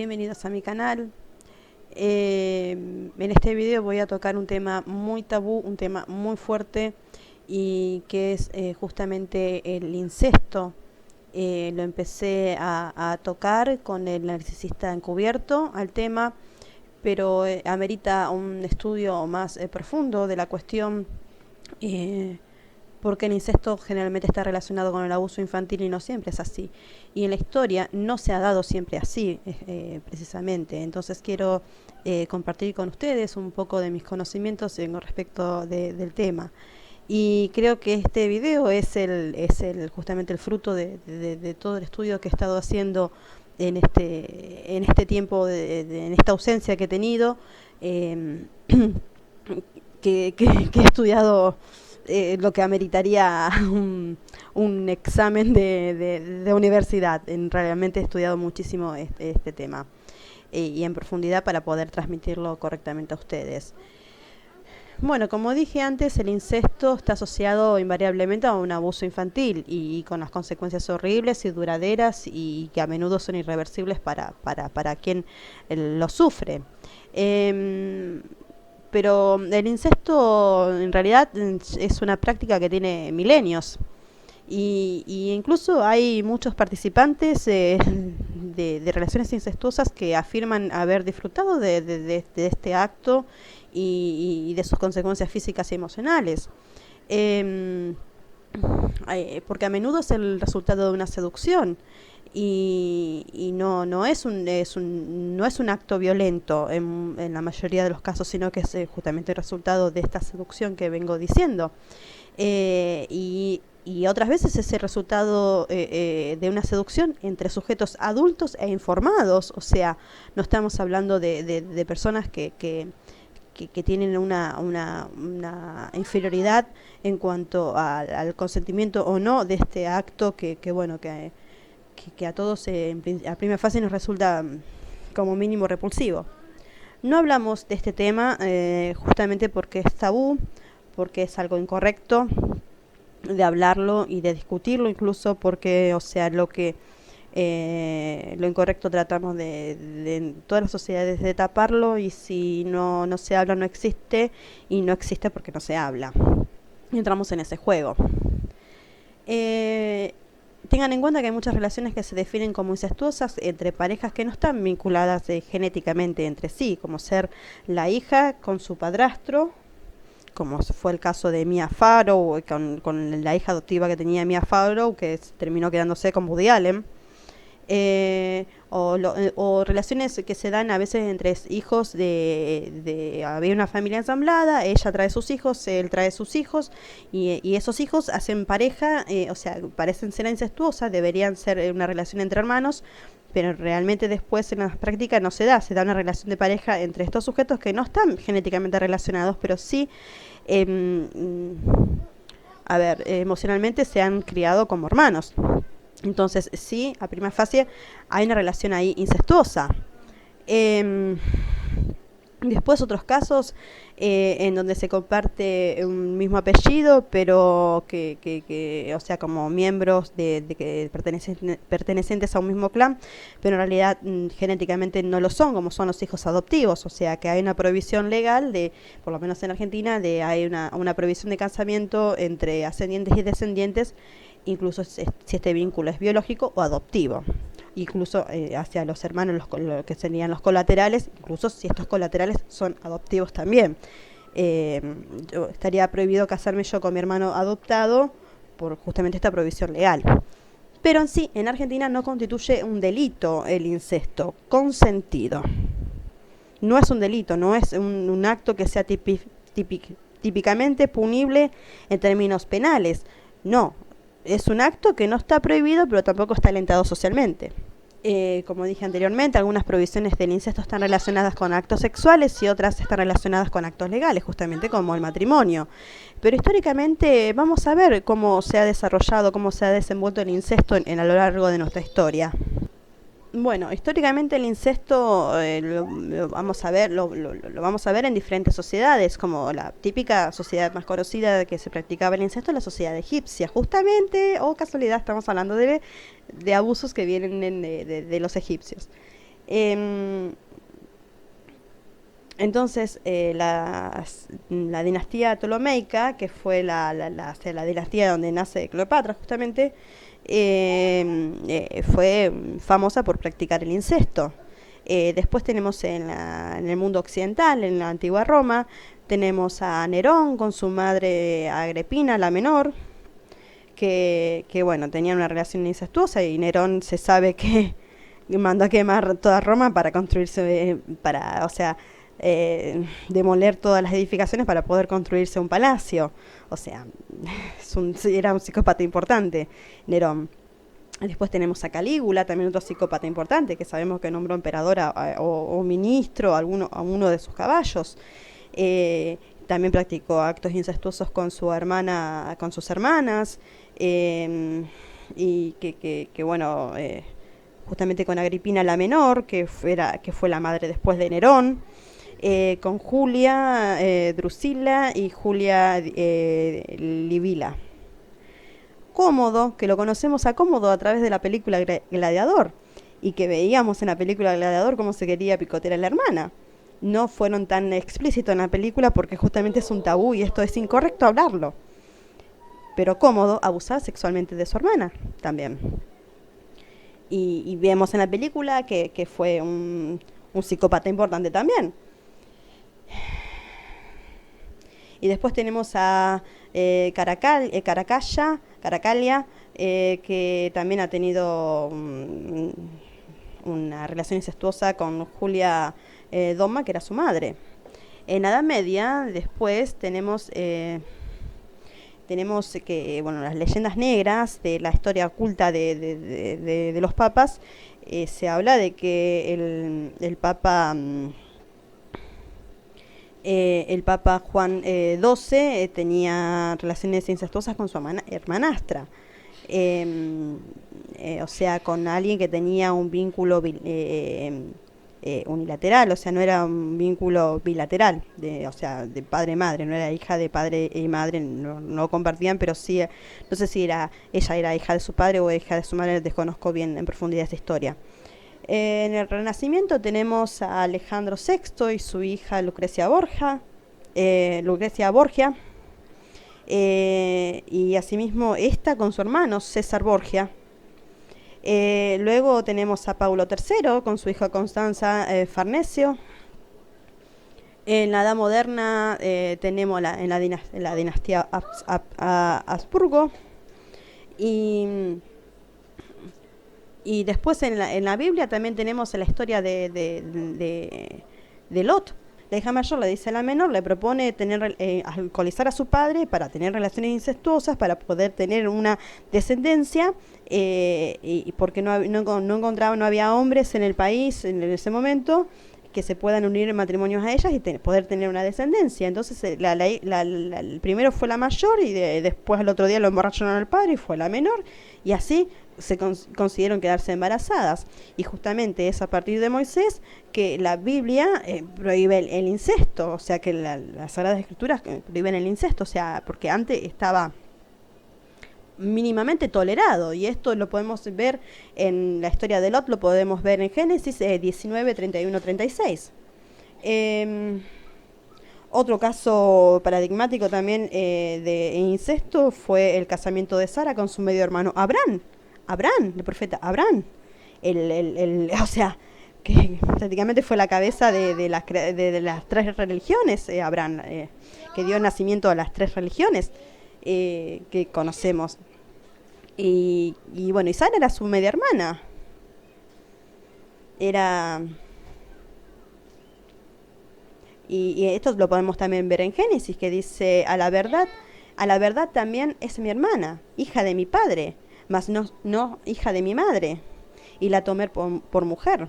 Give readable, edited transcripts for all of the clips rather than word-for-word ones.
bienvenidos a mi canal. En este video voy a tocar un tema muy tabú, un tema muy fuerte, y que es justamente el incesto. Lo empecé a tocar con el narcisista encubierto al tema, pero amerita un estudio más profundo de la cuestión, porque el incesto generalmente está relacionado con el abuso infantil y no siempre es así. Y en la historia no se ha dado siempre así, precisamente. Entonces quiero compartir con ustedes un poco de mis conocimientos con respecto del tema. Y creo que este video es justamente el fruto de todo el estudio que he estado haciendo en este tiempo, en esta ausencia que he tenido, que he estudiado lo que ameritaría un examen de universidad. Realmente he estudiado muchísimo este tema y en profundidad para poder transmitirlo correctamente a ustedes. Bueno, como dije antes, el incesto está asociado invariablemente a un abuso infantil y con las consecuencias horribles y duraderas, y que a menudo son irreversibles para quien lo sufre. Pero el incesto en realidad es una práctica que tiene milenios, y incluso hay muchos participantes de relaciones incestuosas que afirman haber disfrutado de este acto y de sus consecuencias físicas y emocionales. Porque a menudo es el resultado de una seducción y no es un acto violento en la mayoría de los casos, sino que es justamente el resultado de esta seducción que vengo diciendo. Y otras veces es el resultado de una seducción entre sujetos adultos e informados. O sea, no estamos hablando de personas que tienen una inferioridad en cuanto al consentimiento o no de este acto que a todos a primera fase nos resulta como mínimo repulsivo. No hablamos de este tema justamente porque es tabú, porque es algo incorrecto de hablarlo y de discutirlo, incluso porque, o sea, lo incorrecto tratamos en todas las sociedades de taparlo, y si no se habla no existe, y no existe porque no se habla. Y entramos en ese juego. Tengan en cuenta que hay muchas relaciones que se definen como incestuosas entre parejas que no están vinculadas genéticamente entre sí, como ser la hija con su padrastro, como fue el caso de Mia Farrow con la hija adoptiva que tenía Mia Farrow, que terminó quedándose con Woody Allen. O relaciones que se dan a veces entre hijos había una familia ensamblada, ella trae sus hijos, él trae sus hijos, y esos hijos hacen pareja, o sea, parecen ser incestuosas, deberían ser una relación entre hermanos, pero realmente después en la práctica no se da una relación de pareja entre estos sujetos que no están genéticamente relacionados, pero sí emocionalmente se han criado como hermanos. Entonces sí, a primera fase hay una relación ahí incestuosa. Después otros casos en donde se comparte un mismo apellido, pero o sea, como miembros que pertenecientes a un mismo clan, pero en realidad genéticamente no lo son, como son los hijos adoptivos. O sea, que hay una prohibición legal, por lo menos en Argentina, hay una prohibición de casamiento entre ascendientes y descendientes, incluso si este vínculo es biológico o adoptivo. Incluso hacia los hermanos, lo que serían los colaterales, incluso si estos colaterales son adoptivos también. Estaría prohibido casarme yo con mi hermano adoptado por justamente esta prohibición legal. Pero en sí, en Argentina no constituye un delito el incesto consentido. No es un delito, no es un acto que sea típicamente punible en términos penales. No, es un acto que no está prohibido, pero tampoco está alentado socialmente. Como dije anteriormente, algunas prohibiciones del incesto están relacionadas con actos sexuales y otras están relacionadas con actos legales, justamente como el matrimonio. Pero históricamente vamos a ver cómo se ha desarrollado, cómo se ha desenvuelto el incesto a lo largo de nuestra historia. Bueno, históricamente el incesto lo vamos a ver en diferentes sociedades, como la típica sociedad más conocida que se practicaba el incesto, la sociedad egipcia, justamente, o casualidad, estamos hablando de abusos que vienen de los egipcios. Em, entonces, la dinastía ptolomeica, que fue o sea, la dinastía donde nace Cleopatra justamente, fue famosa por practicar el incesto. Después tenemos en el mundo occidental, en la antigua Roma, tenemos a Nerón con su madre Agripina, la menor, que bueno, tenían una relación incestuosa y Nerón se sabe que mandó a quemar toda Roma para construirse, o sea, demoler todas las edificaciones para poder construirse un palacio. O sea, era un psicópata importante, Nerón. Después tenemos a Calígula, también otro psicópata importante, que sabemos que nombró emperador o ministro a uno de sus caballos. También practicó actos incestuosos con su hermana, con sus hermanas, y que bueno, justamente con Agripina la menor, que fue la madre después de Nerón, con Julia Drusila y Julia Livila. Cómodo, que lo conocemos a Cómodo a través de la película Gladiador, y que veíamos en la película Gladiador cómo se quería picotear a la hermana. No fueron tan explícitos en la película porque justamente es un tabú y esto es incorrecto hablarlo. Pero Cómodo abusaba sexualmente de su hermana también. Y vemos en la película que fue un psicópata importante también. Y después tenemos a Caracalia, que también ha tenido una relación incestuosa con Julia Doma, que era su madre. En la Edad Media, después tenemos que, bueno, las leyendas negras de la historia oculta de los papas. Se habla de que el papa Juan XII tenía relaciones incestuosas con su hermanastra. O sea, con alguien que tenía un vínculo unilateral, o sea, no era un vínculo bilateral, o sea, de padre-madre, no era hija de padre y madre, no compartían, pero sí, no sé si ella era hija de su padre o hija de su madre, desconozco bien en profundidad esa historia. En el Renacimiento tenemos a Alejandro VI y su hija Lucrecia Borgia, y asimismo esta con su hermano César Borgia. Luego tenemos a Paulo III con su hija Constanza Farnesio. En la Edad Moderna tenemos en la dinastía Habsburgo. Y después en la Biblia también tenemos la historia de Lot. La hija mayor le dice a la menor, le propone alcoholizar a su padre para tener relaciones incestuosas, para poder tener una descendencia, y porque no encontraba, no había hombres en el país en ese momento que se puedan unir en matrimonios a ellas y poder tener una descendencia. Entonces el primero fue la mayor y después el otro día lo emborracharon al padre y fue la menor, y así se consiguieron quedarse embarazadas. Y justamente es a partir de Moisés que la Biblia prohíbe el incesto, o sea que las Sagradas Escrituras prohíben el incesto, o sea, porque antes estaba mínimamente tolerado, y esto lo podemos ver en la historia de Lot, lo podemos ver en Génesis 19, 31, 36. Otro caso paradigmático también de incesto fue el casamiento de Sara con su medio hermano Abraham, el profeta Abraham, o sea, que prácticamente fue la cabeza de las tres religiones, Abraham, que dio nacimiento a las tres religiones que conocemos. Y bueno, y Sara era su media hermana. Y esto lo podemos también ver en Génesis, que dice, a la verdad también es mi hermana, hija de mi padre, mas no hija de mi madre, y la tomé por mujer.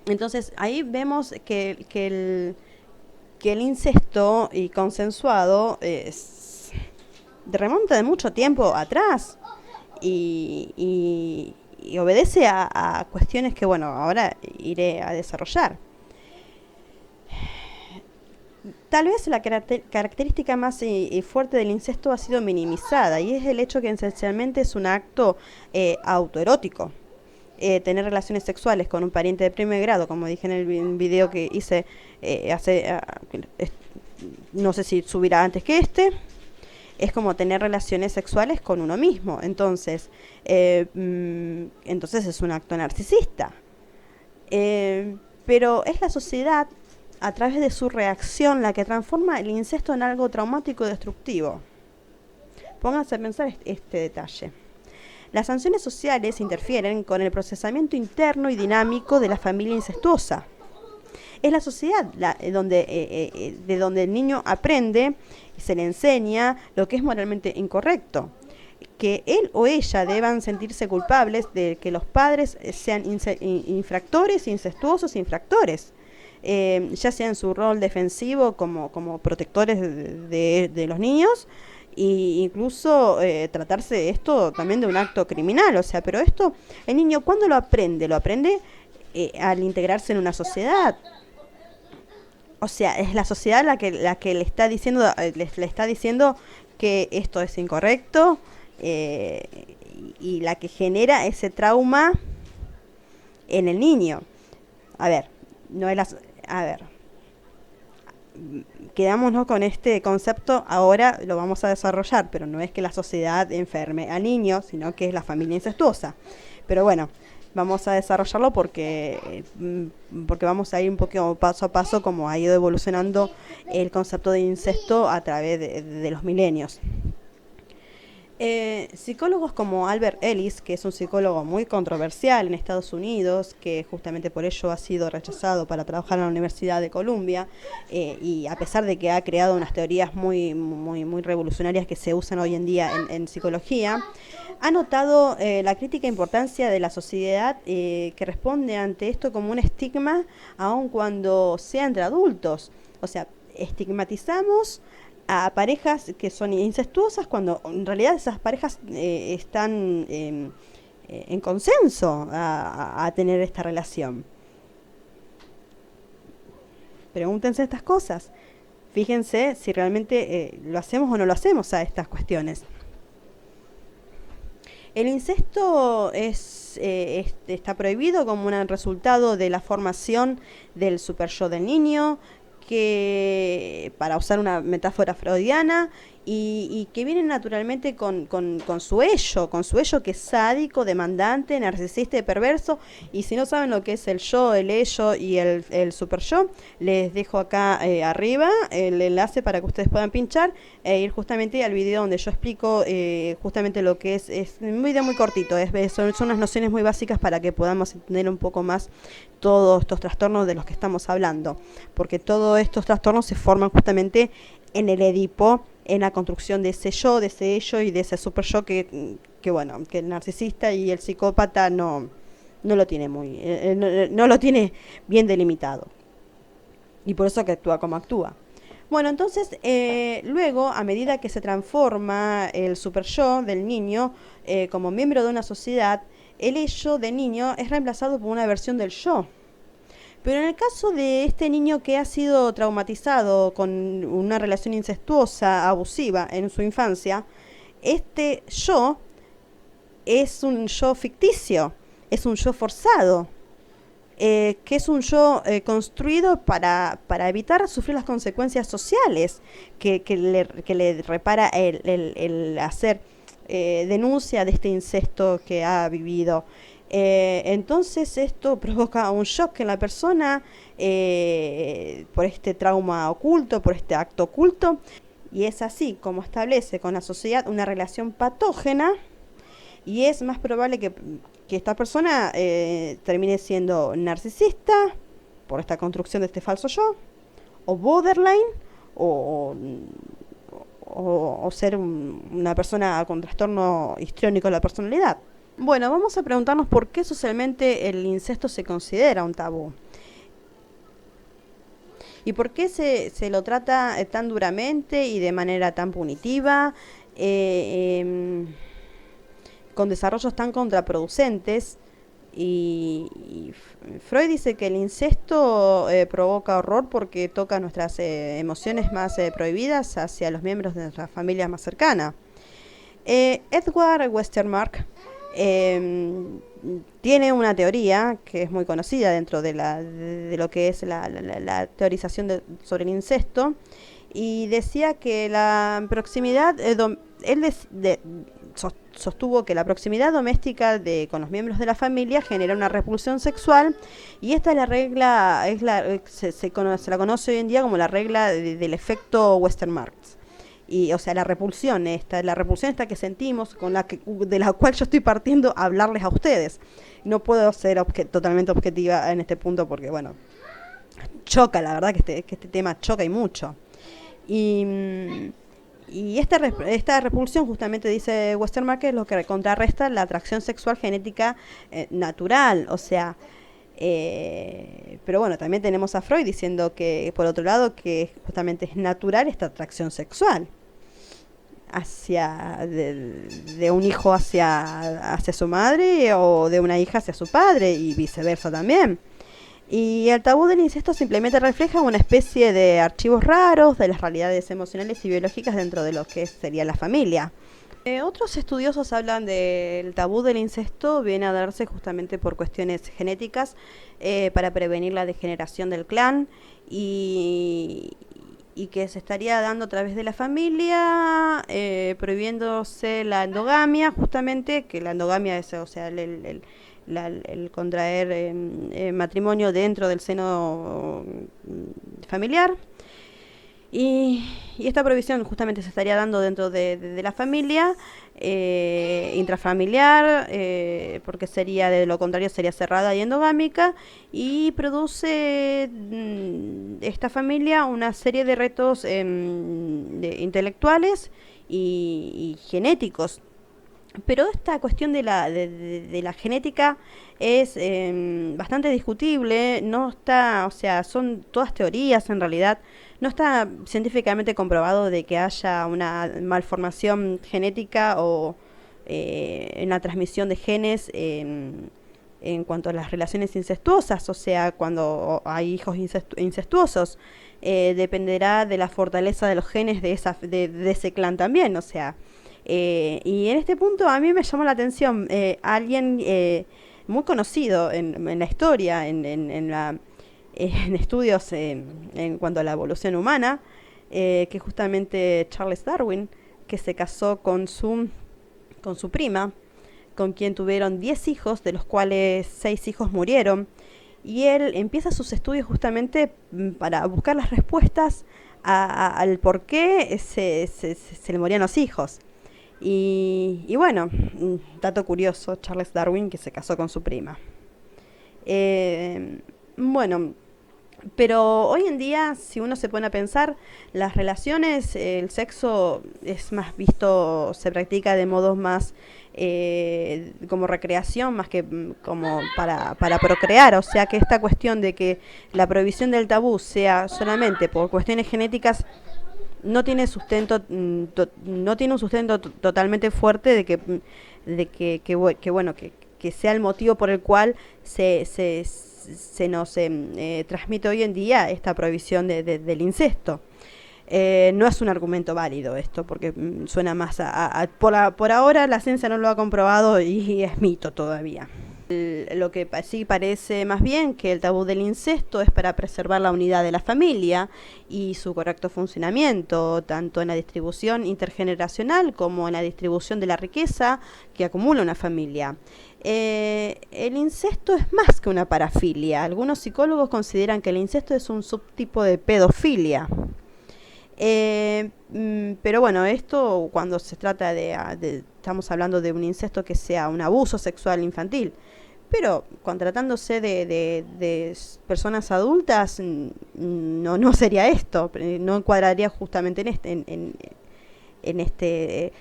Entonces ahí vemos que el incesto y consensuado remonta de mucho tiempo atrás y obedece a cuestiones que, bueno, ahora iré a desarrollar. Tal vez la característica más fuerte del incesto ha sido minimizada, y es el hecho que esencialmente es un acto autoerótico. tener relaciones sexuales con un pariente de primer grado, como dije en el video que hice no sé si subirá antes que es como tener relaciones sexuales con uno mismo. Entonces, entonces es un acto narcisista. Pero es la sociedad, a través de su reacción, la que transforma el incesto en algo traumático y destructivo. Pónganse a pensar este detalle. Las sanciones sociales interfieren con el procesamiento interno y dinámico de la familia incestuosa. Es la sociedad de donde el niño aprende y se le enseña lo que es moralmente incorrecto. Que él o ella deban sentirse culpables de que los padres sean infractores, incestuosos, infractores. Ya sea en su rol defensivo como protectores de los niños, e incluso tratarse esto también de un acto criminal. O sea, pero esto, el niño, ¿cuándo lo aprende? Lo aprende al integrarse en una sociedad. O sea, es la sociedad la que le está diciendo que esto es incorrecto, y la que genera ese trauma en el niño. A ver, quedámonos con este concepto, ahora lo vamos a desarrollar, pero no es que la sociedad enferme al niño, sino que es la familia incestuosa. Pero bueno, vamos a desarrollarlo porque vamos a ir un poco paso a paso como ha ido evolucionando el concepto de incesto a través de los milenios. Psicólogos como Albert Ellis, que es un psicólogo muy controversial en Estados Unidos, que justamente por ello ha sido rechazado para trabajar en la Universidad de Columbia, y a pesar de que ha creado unas teorías muy revolucionarias que se usan hoy en día en psicología, ha notado la crítica importancia de la sociedad que responde ante esto como un estigma, aun cuando sea entre adultos. O sea, estigmatizamos a parejas que son incestuosas cuando en realidad esas parejas están en consenso a tener esta relación. Pregúntense estas cosas. Fíjense si realmente lo hacemos o no lo hacemos a estas cuestiones. El incesto está prohibido como un resultado de la formación del superyo del niño, que, para usar una metáfora freudiana, y que viene naturalmente con su ello que es sádico, demandante, narcisista y perverso. Y si no saben lo que es el yo, el ello y el super yo, les dejo acá arriba el enlace para que ustedes puedan pinchar e ir justamente al video donde yo explico justamente lo que es un video muy cortito, son unas nociones muy básicas para que podamos entender un poco más todos estos trastornos de los que estamos hablando, porque todos estos trastornos se forman justamente en el Edipo, en la construcción de ese yo, de ese ello y de ese super yo que el narcisista y el psicópata no lo tiene no lo tiene bien delimitado, y por eso que actúa como actúa. Bueno, entonces luego, a medida que se transforma el super yo del niño como miembro de una sociedad, el ello del niño es reemplazado por una versión del yo. Pero en el caso de este niño que ha sido traumatizado con una relación incestuosa, abusiva en su infancia, este yo es un yo ficticio, es un yo forzado, que es un yo construido para evitar sufrir las consecuencias sociales que le repara el hacer denuncia de este incesto que ha vivido. Entonces esto provoca un shock en la persona por este trauma oculto, por este acto oculto, y es así como establece con la sociedad una relación patógena, y es más probable que esta persona termine siendo narcisista por esta construcción de este falso yo, o borderline, o ser una persona con trastorno histriónico de la personalidad. Bueno, vamos a preguntarnos por qué socialmente el incesto se considera un tabú. ¿Y por qué se lo trata tan duramente y de manera tan punitiva, con desarrollos tan contraproducentes? Y Freud dice que el incesto provoca horror porque toca nuestras emociones más prohibidas hacia los miembros de nuestra familia más cercana. Edward Westermarck tiene una teoría que es muy conocida dentro de lo que es la teorización sobre el incesto, y decía que la proximidad, sostuvo que la proximidad doméstica con los miembros de la familia genera una repulsión sexual, y esta es la regla, se la conoce hoy en día como la regla del efecto Westermarck. Y, o sea, la repulsión esta que sentimos, de la cual yo estoy partiendo a hablarles a ustedes. No puedo ser totalmente objetiva en este punto porque, bueno, choca, la verdad que este tema choca y mucho. Y esta repulsión, justamente dice Westermarck, es lo que contrarresta la atracción sexual genética natural, o sea, pero bueno, también tenemos a Freud diciendo que, por otro lado, que justamente es natural esta atracción sexual de un hijo hacia su madre, o de una hija hacia su padre, y viceversa también. Y el tabú del incesto simplemente refleja una especie de archivos raros de las realidades emocionales y biológicas dentro de lo que sería la familia. Otros estudiosos hablan del tabú del incesto, viene a darse justamente por cuestiones genéticas, para prevenir la degeneración del clan, y que se estaría dando a través de la familia, prohibiéndose la endogamia, justamente, que la endogamia es, o sea, el contraer matrimonio dentro del seno familiar. Y esta prohibición justamente se estaría dando dentro de la familia, intrafamiliar, porque de lo contrario sería cerrada y endogámica, y produce esta familia una serie de retos intelectuales y genéticos. Pero esta cuestión de la genética es bastante discutible, no está, o sea, son todas teorías en realidad, no está científicamente comprobado de que haya una malformación genética o en la transmisión de genes en cuanto a las relaciones incestuosas, o sea, cuando hay hijos incestuosos, dependerá de la fortaleza de los genes de ese clan también, o sea. Y en este punto a mí me llamó la atención alguien muy conocido en la historia, en estudios en cuanto a la evolución humana, que justamente Charles Darwin, que se casó con su prima, con quien tuvieron 10 hijos, de los cuales 6 hijos murieron, y él empieza sus estudios justamente para buscar las respuestas al por qué se le morían los hijos. Y bueno, dato curioso, Charles Darwin, que se casó con su prima. Bueno, pero hoy en día, si uno se pone a pensar, las relaciones, el sexo es más visto, se practica de modos más como recreación, más que como para procrear. O sea que esta cuestión de que la prohibición del tabú sea solamente por cuestiones genéticas no tiene sustento, no tiene un sustento totalmente fuerte que sea el motivo por el cual se nos transmite hoy en día esta prohibición del incesto. No es un argumento válido esto, porque suena más por ahora la ciencia no lo ha comprobado y es mito todavía. Lo que sí parece más bien que el tabú del incesto es para preservar la unidad de la familia y su correcto funcionamiento, tanto en la distribución intergeneracional como en la distribución de la riqueza que acumula una familia. El incesto es más que una parafilia. Algunos psicólogos consideran que el incesto es un subtipo de pedofilia. Pero bueno, esto cuando se trata estamos hablando de un incesto que sea un abuso sexual infantil, pero cuando tratándose de personas adultas, no sería esto, no encuadraría justamente en este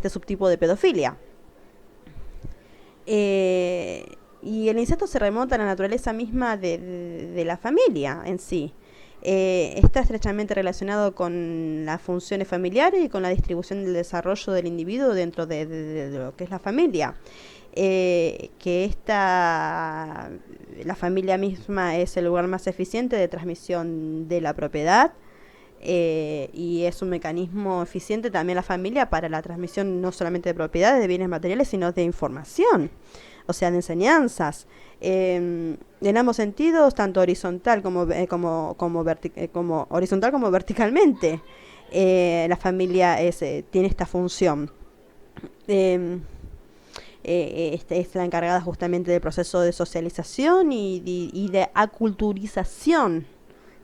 subtipo de pedofilia. Y el incesto se remonta a la naturaleza misma de la familia en sí. Está estrechamente relacionado con las funciones familiares y con la distribución del desarrollo del individuo dentro de lo que es la familia. La familia misma es el lugar más eficiente de transmisión de la propiedad, y es un mecanismo eficiente también la familia para la transmisión no solamente de propiedades, de bienes materiales, sino de información. o sea, de enseñanzas. En ambos sentidos, tanto horizontal como horizontal como verticalmente. La familia tiene esta función. Eh, es la encargada justamente del proceso de socialización y de aculturización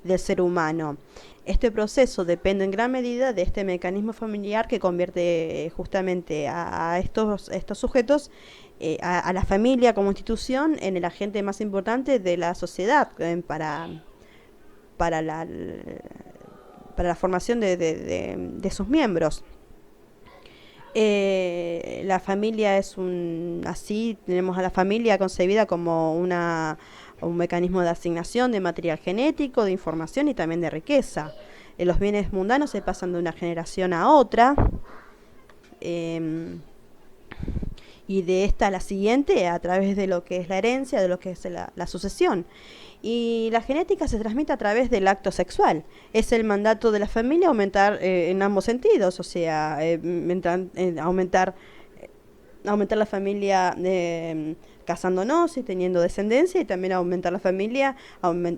del ser humano. Este proceso depende en gran medida de este mecanismo familiar que convierte justamente a estos sujetos, a la familia como institución, en el agente más importante de la sociedad para la, para la formación de sus miembros. La familia así tenemos a la familia concebida como un mecanismo de asignación de material genético, de información y también de riqueza. Los bienes mundanos se pasan de una generación a otra, y de esta a la siguiente a través de lo que es la herencia, de lo que es la sucesión. Y la genética se transmite a través del acto sexual. Es el mandato de la familia aumentar en ambos sentidos, o sea, aumentar la familia casándonos y teniendo descendencia, y también aumentar la familia,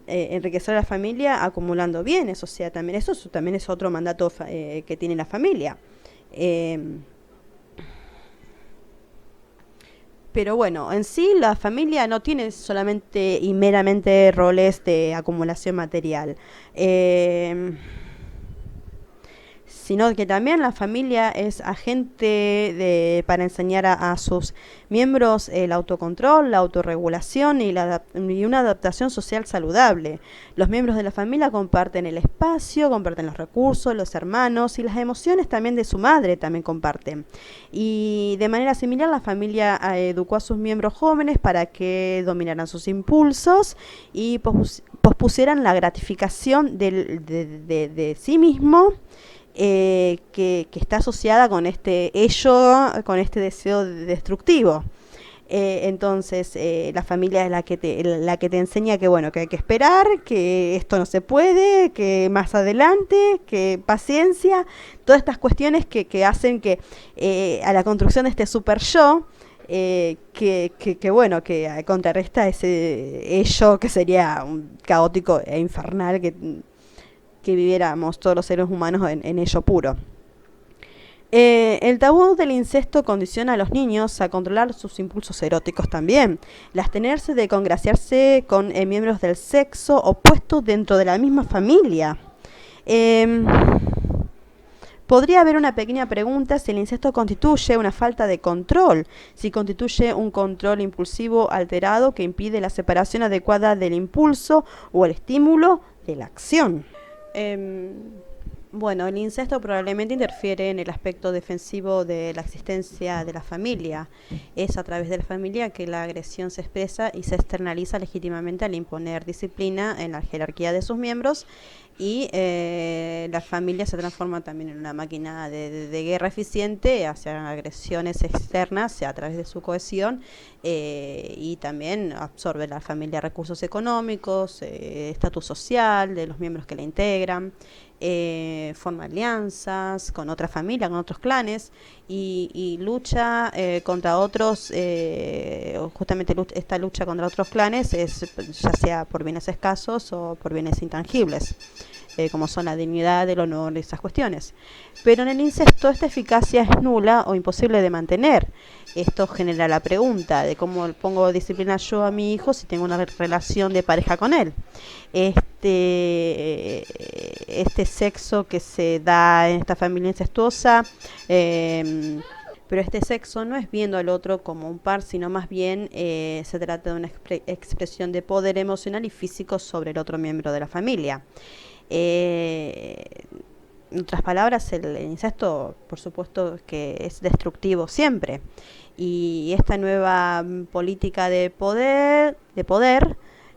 enriquecer a la familia acumulando bienes, o sea, también eso también es otro mandato que tiene la familia. Pero bueno, en sí la familia no tiene solamente y meramente roles de acumulación material. Sino que también la familia es agente para enseñar a sus miembros el autocontrol, la autorregulación y una adaptación social saludable. Los miembros de la familia comparten el espacio, comparten los recursos, los hermanos y las emociones también de su madre también comparten. Y de manera similar la familia educó a sus miembros jóvenes para que dominaran sus impulsos y pospusieran la gratificación de sí mismo, que está asociada con este con este deseo destructivo. Entonces la familia es la que te enseña que bueno, que hay que esperar, que esto no se puede, que más adelante, que paciencia, todas estas cuestiones que hacen que a la construcción de este super yo, bueno, que contrarresta ese ello que sería un caótico e infernal que viviéramos todos los seres humanos en ello puro. El tabú del incesto condiciona a los niños a controlar sus impulsos eróticos también, el abstenerse de congraciarse con miembros del sexo opuesto dentro de la misma familia. Podría haber una pequeña pregunta si el incesto constituye una falta de control, si constituye un control impulsivo alterado que impide la separación adecuada del impulso o el estímulo de la acción. Bueno, el incesto probablemente interfiere en el aspecto defensivo de la existencia de la familia. Es a través de la familia que la agresión se expresa y se externaliza legítimamente al imponer disciplina en la jerarquía de sus miembros, y la familia se transforma también en una máquina de guerra eficiente hacia agresiones externas a través de su cohesión, y también absorbe la familia recursos económicos, estatus social de los miembros que la integran, forma alianzas con otra familia, con otros clanes, y lucha contra otros, justamente esta lucha contra otros clanes es ya sea por bienes escasos o por bienes intangibles, como son la dignidad, el honor y esas cuestiones. Pero en el incesto esta eficacia es nula o imposible de mantener. Esto genera la pregunta de cómo pongo disciplina yo a mi hijo si tengo una relación de pareja con él. Este sexo que se da en esta familia incestuosa, pero este sexo no es viendo al otro como un par, sino más bien se trata de una expresión de poder emocional y físico sobre el otro miembro de la familia. En otras palabras, el incesto, por supuesto, que es destructivo siempre. Y esta nueva política de poder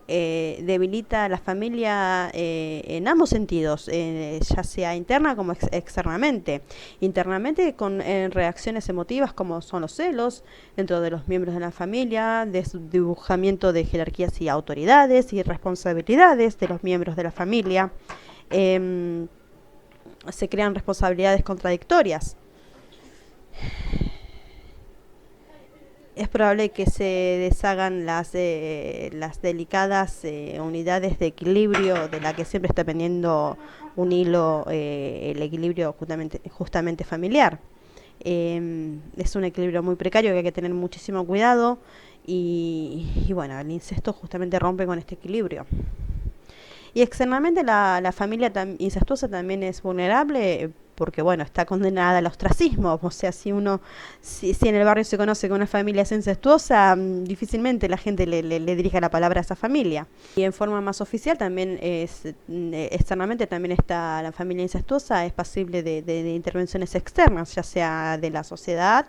debilita a la familia en ambos sentidos, ya sea interna como externamente. Internamente con reacciones emotivas como son los celos dentro de los miembros de la familia, desdibujamiento de jerarquías y autoridades y responsabilidades de los miembros de la familia. Se crean responsabilidades contradictorias. es probable que se deshagan las delicadas unidades de equilibrio de la que siempre está pendiendo un hilo, el equilibrio justamente familiar. Es un equilibrio muy precario que hay que tener muchísimo cuidado y bueno, el incesto justamente rompe con este equilibrio. Y externamente la familia incestuosa también es vulnerable porque, bueno, está condenada al ostracismo. O sea, si en el barrio se conoce que una familia es incestuosa, difícilmente la gente le dirige la palabra a esa familia. Y en forma más oficial también externamente también está la familia incestuosa, es pasible de intervenciones externas, ya sea de la sociedad,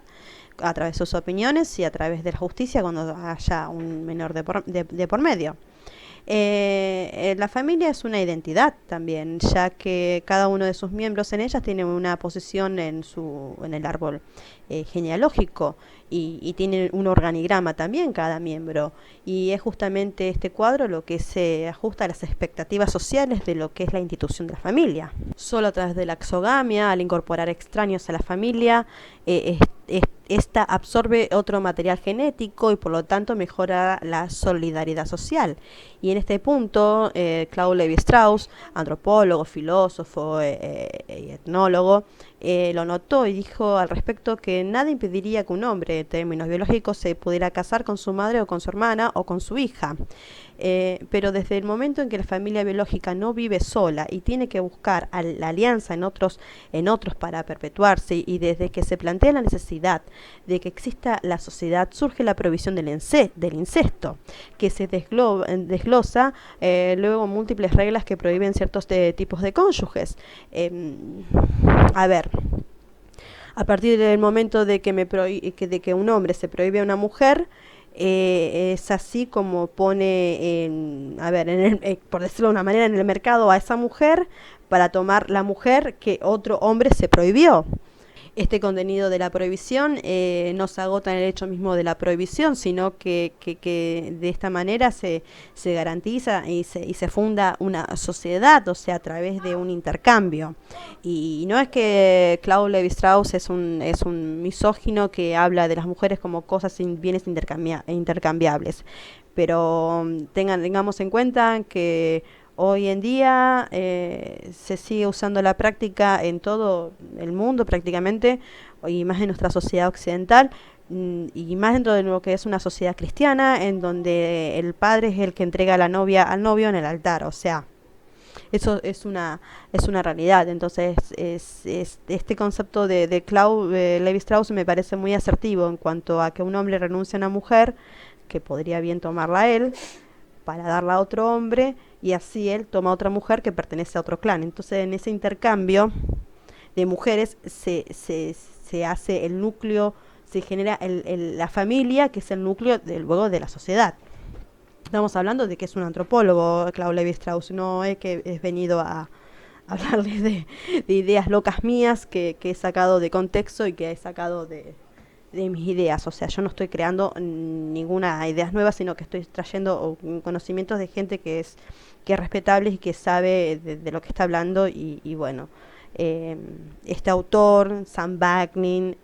a través de sus opiniones y a través de la justicia cuando haya un menor de por medio. La familia es una identidad también, ya que cada uno de sus miembros en ellas tiene una posición en el árbol genealógico y tiene un organigrama también cada miembro. Y es justamente este cuadro lo que se ajusta a las expectativas sociales de lo que es la institución de la familia. Solo a través de la exogamia, al incorporar extraños a la familia, esta absorbe otro material genético y por lo tanto mejora la solidaridad social. Y en este punto, Claude Lévi-Strauss, antropólogo, filósofo y etnólogo, lo notó y dijo al respecto que nada impediría que un hombre, en términos biológicos, se pudiera casar con su madre o con su hermana o con su hija. Pero desde el momento en que la familia biológica no vive sola y tiene que buscar la alianza en otros para perpetuarse, y desde que se plantea la necesidad de que exista la sociedad, surge la prohibición del incesto, que se desglosa luego múltiples reglas que prohíben ciertos tipos de cónyuges. A partir del momento de que un hombre se prohíbe a una mujer, es así como pone, por decirlo de una manera, en el mercado a esa mujer para tomar la mujer que otro hombre se prohibió. Este contenido de la prohibición no se agota en el hecho mismo de la prohibición, sino que de esta manera se garantiza y se funda una sociedad, o sea, a través de un intercambio. Y no es que Claude Lévi-Strauss es un misógino que habla de las mujeres como cosas bienes intercambiables, pero tengamos en cuenta que hoy en día se sigue usando la práctica en todo el mundo prácticamente, y más en nuestra sociedad occidental, y más dentro de lo que es una sociedad cristiana, en donde el padre es el que entrega a la novia al novio en el altar. O sea, eso es una realidad. Entonces este concepto de Claude Lévi-Strauss me parece muy asertivo en cuanto a que un hombre renuncia a una mujer que podría bien tomarla a él para darla a otro hombre, y así él toma a otra mujer que pertenece a otro clan. Entonces en ese intercambio de mujeres se hace el núcleo, se genera la familia, que es el núcleo luego de la sociedad. Estamos hablando de que es un antropólogo, Claude Lévi-Strauss, no es que es venido a hablarles de ideas locas mías que he sacado de contexto y que he sacado de mis ideas. O sea, yo no estoy creando ninguna idea nueva, sino que estoy trayendo conocimientos de gente que es respetable y que sabe de lo que está hablando. Y bueno, este autor, Sam Vaknin,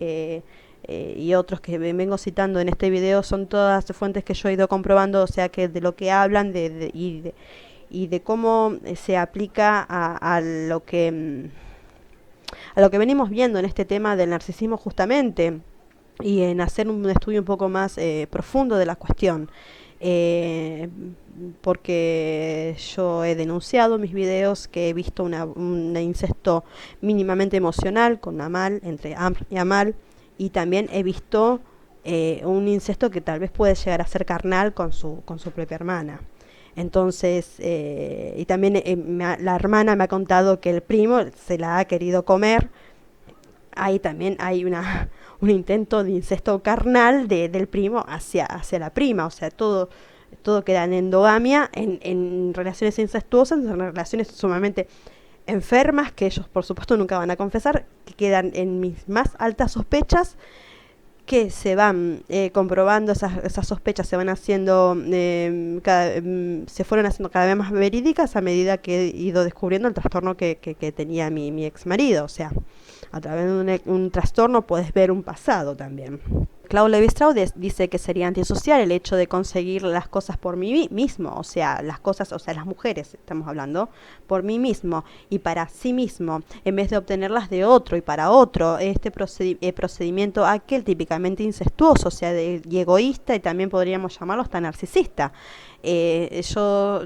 y otros que vengo citando en este video son todas fuentes que yo he ido comprobando, o sea, que de lo que hablan y de cómo se aplica a lo que venimos viendo en este tema del narcisismo justamente, y en hacer un estudio un poco más profundo de la cuestión, porque yo he denunciado en mis videos que he visto un incesto mínimamente emocional con Amal, entre Amr y Amal, y también he visto un incesto que tal vez puede llegar a ser carnal con su propia hermana. Entonces, y también la hermana me ha contado que el primo se la ha querido comer. Ahí también hay un intento de incesto carnal del primo hacia la prima. O sea, todo queda en endogamia, en relaciones incestuosas, en relaciones sumamente enfermas, que ellos por supuesto nunca van a confesar, que quedan en mis más altas sospechas, que se van comprobando, esas sospechas se van haciendo se fueron haciendo cada vez más verídicas a medida que he ido descubriendo el trastorno que tenía mi ex marido. O sea, a través de un trastorno puedes ver un pasado también. Claude Lévi-Strauss dice que sería antisocial el hecho de conseguir las cosas por mí mismo, o sea, las cosas, o sea, las mujeres, estamos hablando, por mí mismo y para sí mismo, en vez de obtenerlas de otro y para otro. Este procedimiento aquel típicamente incestuoso, o sea, y egoísta, y también podríamos llamarlo hasta narcisista. Yo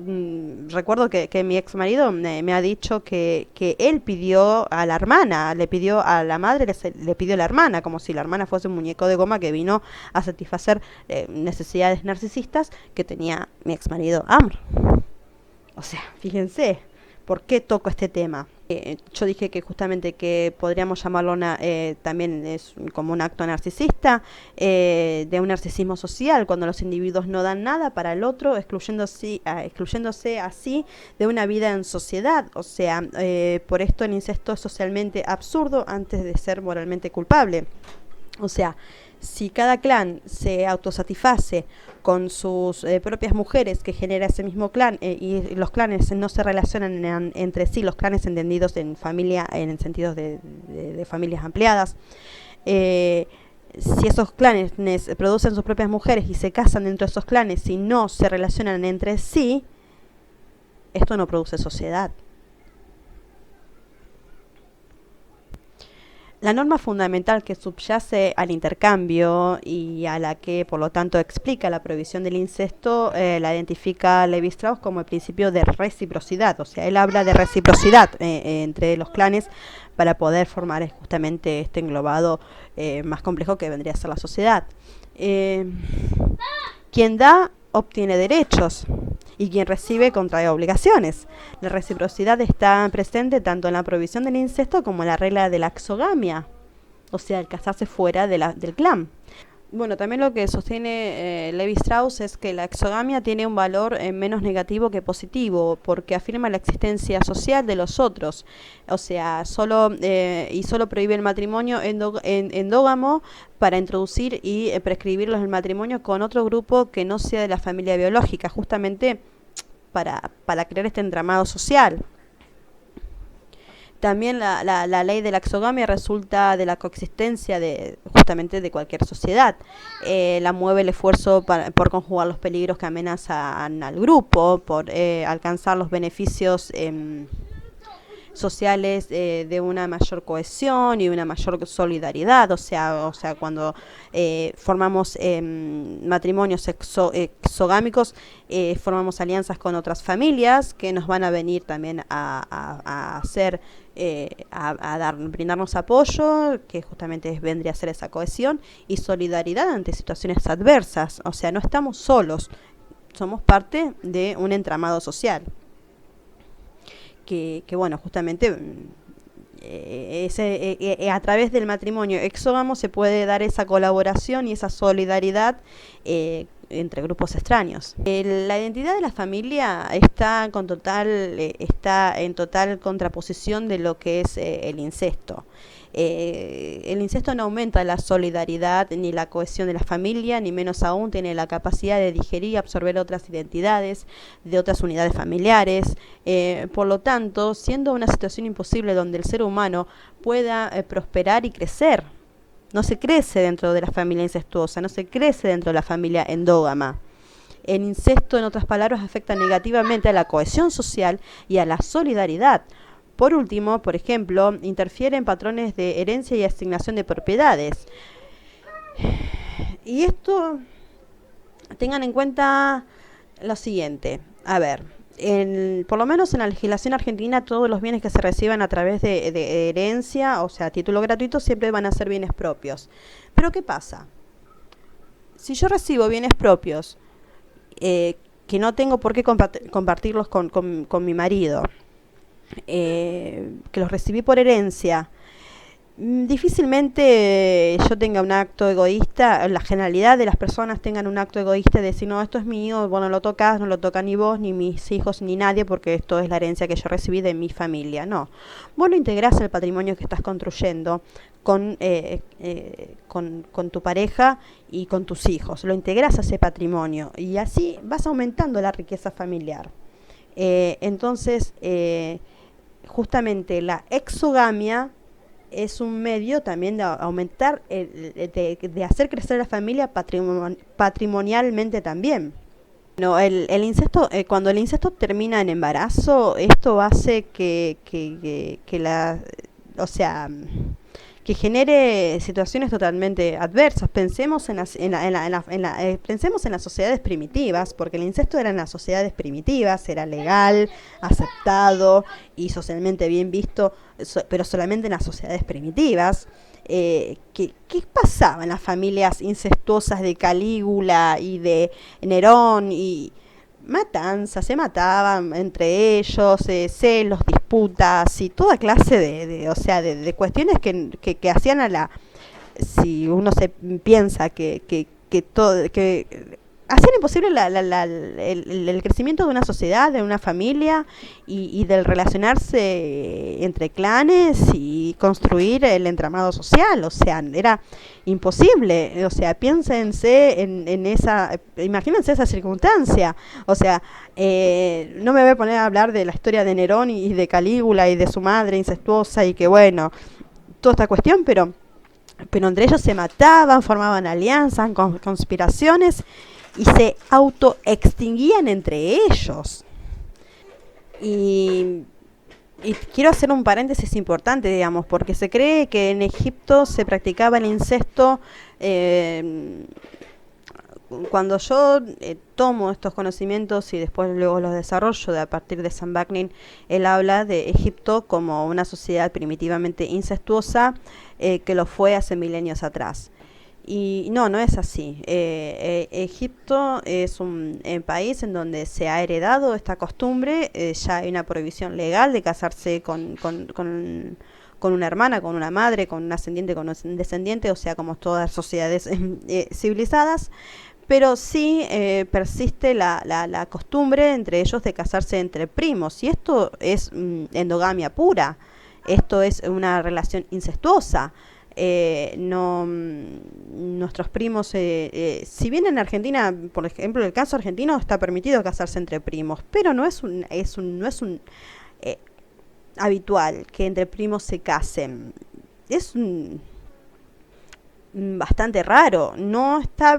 recuerdo que mi ex marido me ha dicho que él pidió a la hermana, le pidió a la madre, le pidió a la hermana, como si la hermana fuese un muñeco de goma que vino a satisfacer necesidades narcisistas que tenía mi ex marido Amr. O sea, fíjense, ¿por qué toco este tema? Yo dije que justamente que podríamos llamarlo también es como un acto narcisista, de un narcisismo social, cuando los individuos no dan nada para el otro, excluyéndose así de una vida en sociedad. O sea, por esto el incesto es socialmente absurdo antes de ser moralmente culpable. O sea, si cada clan se autosatisface con sus propias mujeres que genera ese mismo clan, y los clanes no se relacionan entre sí, los clanes entendidos en familia, en el sentido de familias ampliadas, si esos clanes producen sus propias mujeres y se casan dentro de esos clanes y no se relacionan entre sí, esto no produce sociedad. La norma fundamental que subyace al intercambio y a la que, por lo tanto, explica la prohibición del incesto, la identifica Lévi-Strauss como el principio de reciprocidad. O sea, él habla de reciprocidad entre los clanes para poder formar justamente este englobado más complejo que vendría a ser la sociedad. Quien da obtiene derechos y quien recibe contrae obligaciones. La reciprocidad está presente tanto en la prohibición del incesto como en la regla de la exogamia, o sea, el casarse fuera del clan. Bueno, también lo que sostiene Lévi-Strauss es que la exogamia tiene un valor menos negativo que positivo, porque afirma la existencia social de los otros. O sea, solo prohíbe el matrimonio endógamo para introducir y prescribir el matrimonio con otro grupo que no sea de la familia biológica, justamente para crear este entramado social. También la ley de la exogamia resulta de la coexistencia justamente de cualquier sociedad. La mueve el esfuerzo por conjugar los peligros que amenazan al grupo, por alcanzar los beneficios sociales de una mayor cohesión y una mayor solidaridad. O sea cuando formamos matrimonios exogámicos, formamos alianzas con otras familias que nos van a venir también a hacer brindarnos apoyo, que justamente vendría a ser esa cohesión y solidaridad ante situaciones adversas. O sea, no estamos solos, somos parte de un entramado social. Que bueno, justamente a través del matrimonio exógamo se puede dar esa colaboración y esa solidaridad entre grupos extraños. La identidad de la familia está en total contraposición de lo que es el incesto. El incesto no aumenta la solidaridad ni la cohesión de la familia, ni menos aún tiene la capacidad de digerir y absorber otras identidades de otras unidades familiares. Por lo tanto, siendo una situación imposible donde el ser humano pueda prosperar y crecer, no se crece dentro de la familia incestuosa, no se crece dentro de la familia endógama. El incesto, en otras palabras, afecta negativamente a la cohesión social y a la solidaridad. Por último, por ejemplo, interfiere en patrones de herencia y asignación de propiedades. Y esto, tengan en cuenta lo siguiente. A ver, por lo menos en la legislación argentina, todos los bienes que se reciban a través de herencia, o sea, título gratuito, siempre van a ser bienes propios. Pero ¿qué pasa? Si yo recibo bienes propios que no tengo por qué compartirlos con mi marido, que los recibí por herencia, difícilmente yo tenga un acto egoísta, la generalidad de las personas tengan un acto egoísta de decir, no, esto es mío, vos no lo tocas, no lo toca ni vos, ni mis hijos, ni nadie, porque esto es la herencia que yo recibí de mi familia. No, vos lo integrás al patrimonio que estás construyendo con tu pareja y con tus hijos, lo integrás a ese patrimonio y así vas aumentando la riqueza familiar. Entonces, justamente la exogamia es un medio también de aumentar, de hacer crecer la familia patrimonialmente también. No, el incesto, cuando el incesto termina en embarazo, esto hace o sea, que genere situaciones totalmente adversas. Pensemos pensemos en las sociedades primitivas, porque el incesto era en las sociedades primitivas, era legal, aceptado y socialmente bien visto, pero solamente en las sociedades primitivas. ¿Qué pasaba en las familias incestuosas de Calígula y de Nerón? Y matanzas, se mataban entre ellos, celos, disputas y toda clase o sea, de cuestiones que hacían a la, si uno se piensa que todo, que hacían imposible el crecimiento de una sociedad, de una familia y del relacionarse entre clanes y construir el entramado social. O sea, era imposible. O sea, piénsense en esa, imagínense esa circunstancia. O sea, no me voy a poner a hablar de la historia de Nerón y de Calígula y de su madre incestuosa y que bueno, toda esta cuestión, pero entre ellos se mataban, formaban alianzas, conspiraciones y se autoextinguían entre ellos. Y, y quiero hacer un paréntesis importante, digamos, porque se cree que en Egipto se practicaba el incesto. Cuando yo tomo estos conocimientos y después luego los desarrollo a partir de Sam Vaknin, él habla de Egipto como una sociedad primitivamente incestuosa que lo fue hace milenios atrás. Y no es así. Egipto es un país en donde se ha heredado esta costumbre, ya hay una prohibición legal de casarse con una hermana, con una madre, con un ascendiente, con un descendiente, o sea, como todas sociedades civilizadas, pero sí persiste la costumbre entre ellos de casarse entre primos, y esto es endogamia pura, esto es una relación incestuosa. No nuestros primos, si bien en Argentina, por ejemplo, en el caso argentino está permitido casarse entre primos, pero no es eh, habitual que entre primos se casen. Es bastante raro, no está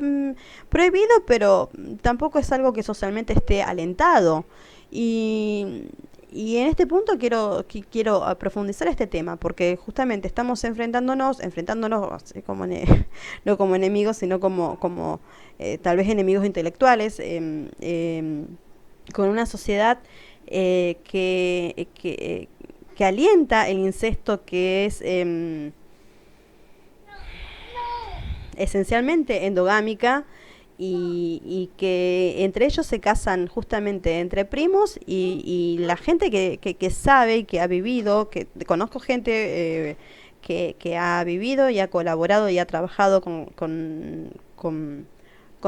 prohibido, pero tampoco es algo que socialmente esté alentado. Y en este punto quiero profundizar este tema, porque justamente estamos enfrentándonos como no como enemigos, sino como tal vez enemigos intelectuales, con una sociedad que alienta el incesto, que es esencialmente endogámica y que entre ellos se casan justamente entre primos y la gente que sabe y que ha vivido, que conozco gente que ha vivido y ha colaborado y ha trabajado con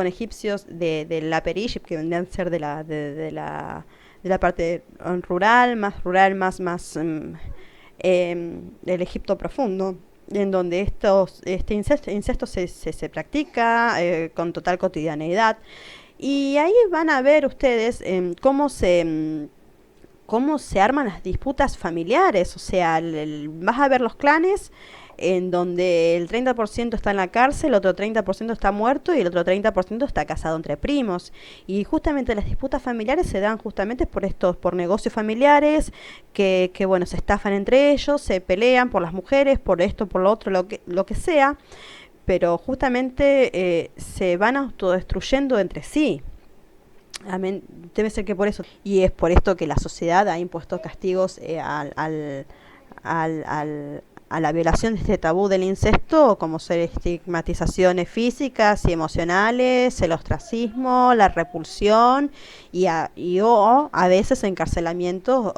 egipcios de la Upper que vendrían a ser de la parte rural, del Egipto profundo, en donde este incesto se practica con total cotidianeidad. Y ahí van a ver ustedes cómo se arman las disputas familiares. O sea, vas a ver los clanes en donde el 30% está en la cárcel, el otro 30% está muerto y el otro 30% está casado entre primos. Y justamente las disputas familiares se dan justamente por negocios familiares que bueno, se estafan entre ellos, se pelean por las mujeres, por esto, por lo otro, lo que sea, pero justamente se van autodestruyendo entre sí. Amén. Debe ser que por eso. Y es por esto que la sociedad ha impuesto castigos a la violación de este tabú del incesto, como ser estigmatizaciones físicas y emocionales, el ostracismo, la repulsión o a veces encarcelamientos.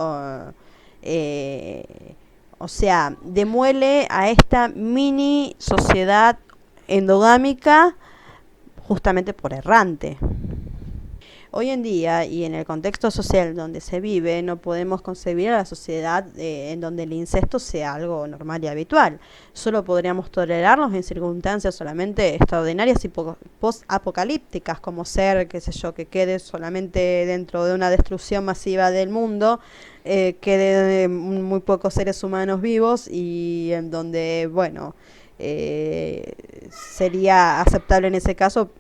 O sea, demuele a esta mini sociedad endogámica justamente por errante. Hoy en día y en el contexto social donde se vive, no podemos concebir a la sociedad en donde el incesto sea algo normal y habitual. Solo podríamos tolerarlos en circunstancias solamente extraordinarias y post-apocalípticas, como ser, qué sé yo, que quede solamente dentro de una destrucción masiva del mundo, quede muy pocos seres humanos vivos y en donde, bueno, sería aceptable en ese caso,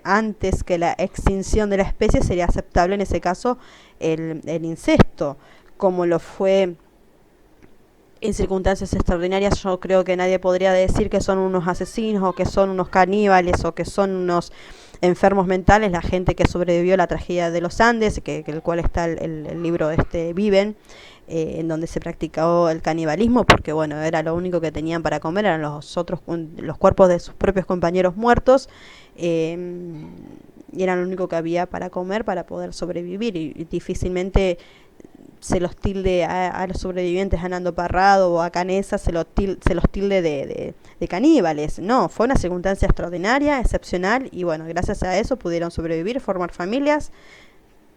antes que la extinción de la especie, sería aceptable en ese caso el incesto, como lo fue en circunstancias extraordinarias. Yo creo que nadie podría decir que son unos asesinos o que son unos caníbales o que son unos enfermos mentales la gente que sobrevivió a la tragedia de los Andes, que el cual está el libro Viven, en donde se practicó el canibalismo, porque bueno, era lo único que tenían para comer, eran los cuerpos de sus propios compañeros muertos, y era lo único que había para comer para poder sobrevivir, y difícilmente se los tilde a los sobrevivientes a Nando Parrado o a Canesa, se los tilde de caníbales. No, fue una circunstancia extraordinaria, excepcional, y bueno, gracias a eso pudieron sobrevivir, formar familias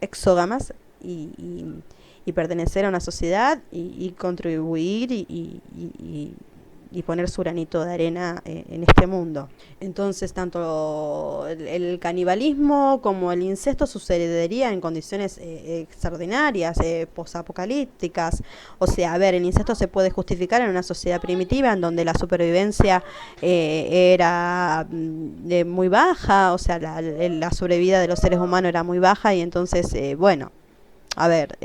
exógamas y pertenecer a una sociedad y contribuir y poner su granito de arena en este mundo. Entonces, tanto el canibalismo como el incesto sucedería en condiciones extraordinarias, posapocalípticas. O sea, a ver, el incesto se puede justificar en una sociedad primitiva en donde la supervivencia era muy baja, o sea, la sobrevida de los seres humanos era muy baja, y entonces, bueno, a ver,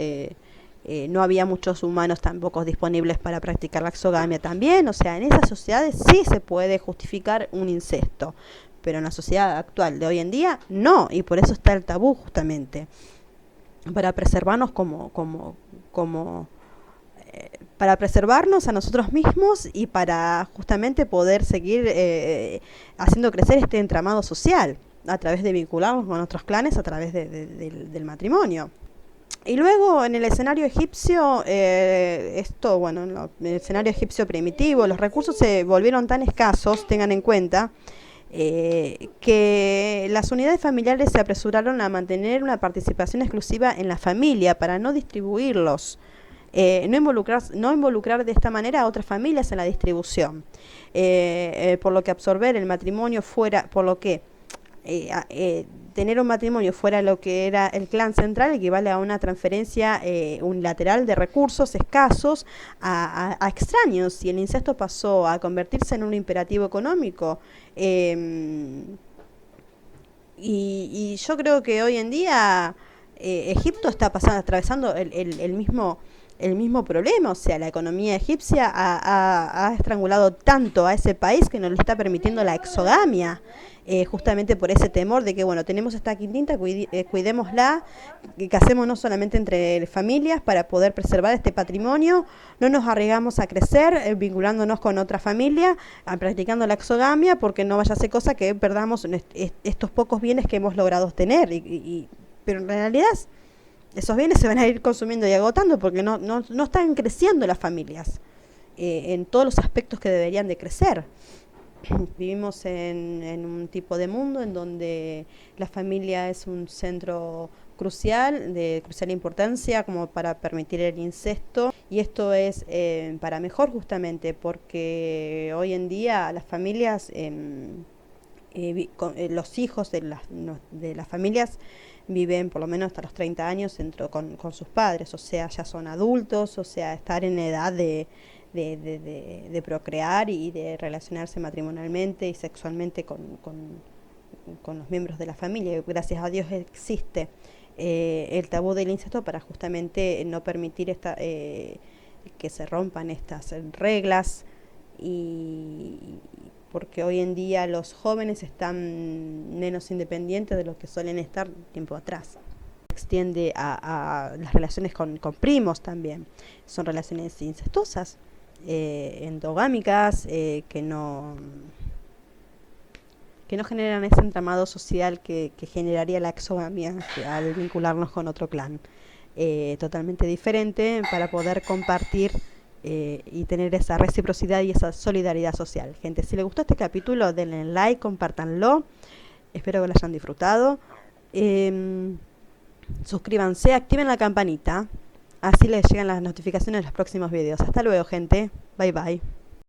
no había muchos humanos tampoco disponibles para practicar la exogamia también. O sea, en esas sociedades sí se puede justificar un incesto, pero en la sociedad actual de hoy en día no, y por eso está el tabú, justamente para preservarnos para preservarnos a nosotros mismos y para justamente poder seguir haciendo crecer este entramado social a través de vincularnos con otros clanes a través del matrimonio. Y luego en el escenario egipcio, bueno, en el escenario egipcio primitivo, los recursos se volvieron tan escasos, tengan en cuenta, que las unidades familiares se apresuraron a mantener una participación exclusiva en la familia para no distribuirlos, no involucrar de esta manera a otras familias en la distribución, por lo que absorber el matrimonio fuera, por lo que tener un matrimonio fuera lo que era el clan central equivale a una transferencia unilateral de recursos escasos a extraños, y el incesto pasó a convertirse en un imperativo económico. Y yo creo que hoy en día Egipto está atravesando el mismo problema. O sea, la economía egipcia ha estrangulado tanto a ese país que no le está permitiendo la exogamia, justamente por ese temor de que, bueno, tenemos esta quintita, cuidémosla, casémonos solamente entre familias para poder preservar este patrimonio, no nos arriesgamos a crecer vinculándonos con otra familia, practicando la exogamia, porque no vaya a ser cosa que perdamos estos pocos bienes que hemos logrado tener, pero en realidad esos bienes se van a ir consumiendo y agotando porque no están creciendo las familias en todos los aspectos que deberían de crecer. Vivimos en un tipo de mundo en donde la familia es un centro crucial, de crucial importancia como para permitir el incesto, y esto es para mejor, justamente porque hoy en día las familias, los hijos de las familias viven por lo menos hasta los 30 años con sus padres, o sea, ya son adultos, o sea, estar en edad de procrear y de relacionarse matrimonialmente y sexualmente con los miembros de la familia. Gracias a Dios existe el tabú del incesto para justamente no permitir que se rompan estas reglas, y porque hoy en día los jóvenes están menos independientes de lo que suelen estar tiempo atrás. Extiende a las relaciones con primos también. Son relaciones incestuosas, endogámicas, que no generan ese entramado social que generaría la exogamia al vincularnos con otro clan totalmente diferente, para poder compartir y tener esa reciprocidad y esa solidaridad social. Gente, si les gustó este capítulo, denle like, compártanlo, espero que lo hayan disfrutado. suscríbanse, activen la campanita, así les llegan las notificaciones de los próximos videos. Hasta luego, gente. Bye bye.